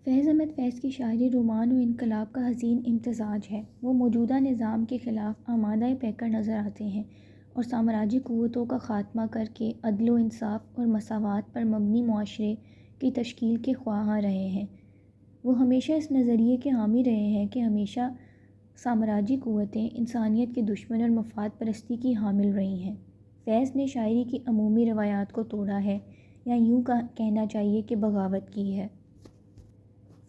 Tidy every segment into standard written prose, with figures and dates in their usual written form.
فیض احمد فیض کی شاعری رومان و انقلاب کا حسین امتزاج ہے۔ وہ موجودہ نظام کے خلاف آمادہ پیکر نظر آتے ہیں اور سامراجی قوتوں کا خاتمہ کر کے عدل و انصاف اور مساوات پر مبنی معاشرے کی تشکیل کے خواہاں رہے ہیں۔ وہ ہمیشہ اس نظریے کے حامی رہے ہیں کہ ہمیشہ سامراجی قوتیں انسانیت کے دشمن اور مفاد پرستی کی حامل رہی ہیں۔ فیض نے شاعری کی عمومی روایات کو توڑا ہے، یا یوں کہنا چاہیے کہ بغاوت کی ہے۔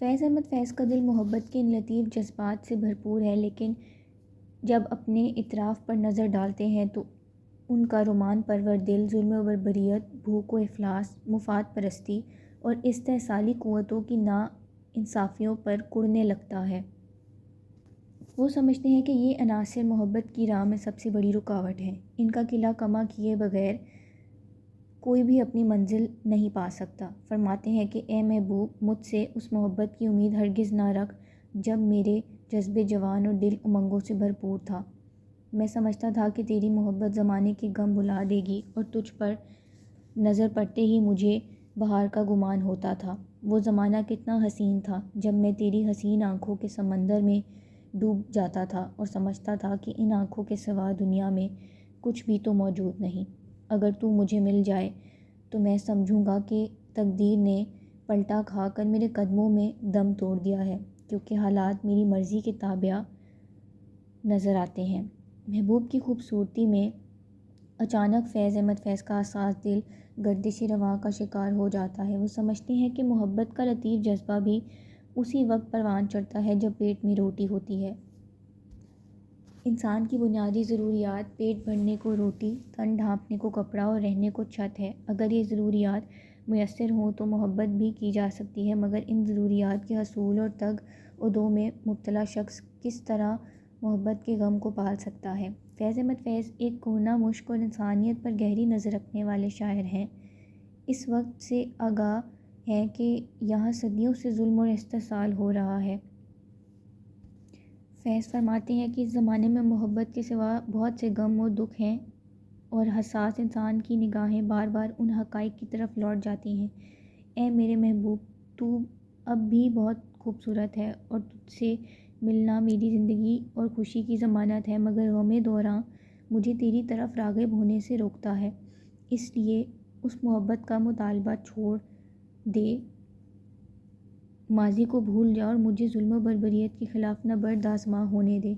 فیض احمد فیض کا دل محبت کے ان لطیف جذبات سے بھرپور ہے، لیکن جب اپنے اطراف پر نظر ڈالتے ہیں تو ان کا رومان پرور دل ظلم و بربریت، بھوک و افلاس، مفاد پرستی اور استحصالی قوتوں کی ناانصافیوں پر کڑنے لگتا ہے۔ وہ سمجھتے ہیں کہ یہ عناصر محبت کی راہ میں سب سے بڑی رکاوٹ ہیں۔ ان کا قلعہ کما کیے بغیر کوئی بھی اپنی منزل نہیں پا سکتا۔ فرماتے ہیں کہ اے محبوب، مجھ سے اس محبت کی امید ہرگز نہ رکھ جب میرے جذبے جوان اور دل امنگوں سے بھرپور تھا۔ میں سمجھتا تھا کہ تیری محبت زمانے کی غم بھلا دے گی، اور تجھ پر نظر پڑتے ہی مجھے بہار کا گمان ہوتا تھا۔ وہ زمانہ کتنا حسین تھا جب میں تیری حسین آنکھوں کے سمندر میں ڈوب جاتا تھا اور سمجھتا تھا کہ ان آنکھوں کے سوا دنیا میں کچھ بھی تو موجود نہیں۔ اگر تو مجھے مل جائے تو میں سمجھوں گا کہ تقدیر نے پلٹا کھا کر میرے قدموں میں دم توڑ دیا ہے، کیونکہ حالات میری مرضی کے تابع نظر آتے ہیں۔ محبوب کی خوبصورتی میں اچانک فیض احمد فیض کا حساس دل گردش رواں کا شکار ہو جاتا ہے۔ وہ سمجھتے ہیں کہ محبت کا لطیف جذبہ بھی اسی وقت پروان چڑھتا ہے جب پیٹ میں روٹی ہوتی ہے۔ انسان کی بنیادی ضروریات پیٹ بھرنے کو روٹی، تن ڈھانپنے کو کپڑا اور رہنے کو چھت ہے۔ اگر یہ ضروریات میسر ہوں تو محبت بھی کی جا سکتی ہے، مگر ان ضروریات کے حصول اور تگ و دو میں مبتلا شخص کس طرح محبت کے غم کو پال سکتا ہے؟ فیض احمد فیض ایک کہنہ مشق اور انسانیت پر گہری نظر رکھنے والے شاعر ہیں۔ اس وقت سے آگاہ ہیں کہ یہاں صدیوں سے ظلم اور استحصال ہو رہا ہے۔ فیض فرماتے ہیں کہ اس زمانے میں محبت کے سوا بہت سے غم و دکھ ہیں، اور حساس انسان کی نگاہیں بار بار ان حقائق کی طرف لوٹ جاتی ہیں۔ اے میرے محبوب، تو اب بھی بہت خوبصورت ہے، اور تجھ سے ملنا میری زندگی اور خوشی کی ضمانت ہے، مگر غم دوراں مجھے تیری طرف راغب ہونے سے روکتا ہے۔ اس لیے اس محبت کا مطالبہ چھوڑ دے، ماضی کو بھول جا اور مجھے ظلم و بربریت کے خلاف نبرد آزما ہونے دے۔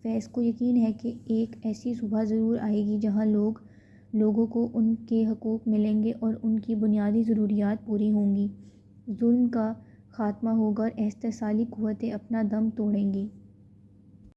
فیض کو یقین ہے کہ ایک ایسی صبح ضرور آئے گی جہاں لوگوں کو ان کے حقوق ملیں گے اور ان کی بنیادی ضروریات پوری ہوں گی، ظلم کا خاتمہ ہوگا اور استحصالی قوتیں اپنا دم توڑیں گی۔